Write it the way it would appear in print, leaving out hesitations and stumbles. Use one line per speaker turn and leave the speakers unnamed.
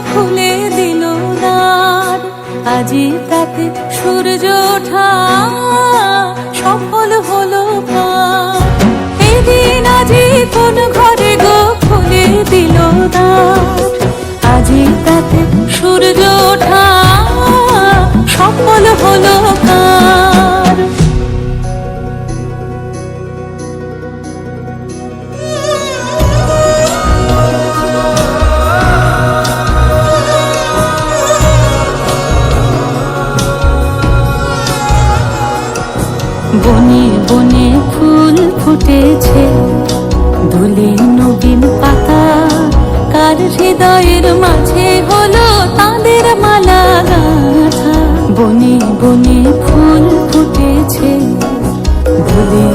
খুলে দিল দ্বার। আজি তাতে সূর্য ওঠা সফল হলো পার। এদিন আজি কোন ঘরে গো খুলে দিল দ্বার। আজি তাতে সূর্য ওঠা সফল হলো কার। বনে বনে ফুল ফুটেছে, দুলে নবীন পাতা। কার হৃদয়ের মাঝে হলো তাদের মালা গাঁথা। বনে বনে ফুল ফুটেছে, দুলে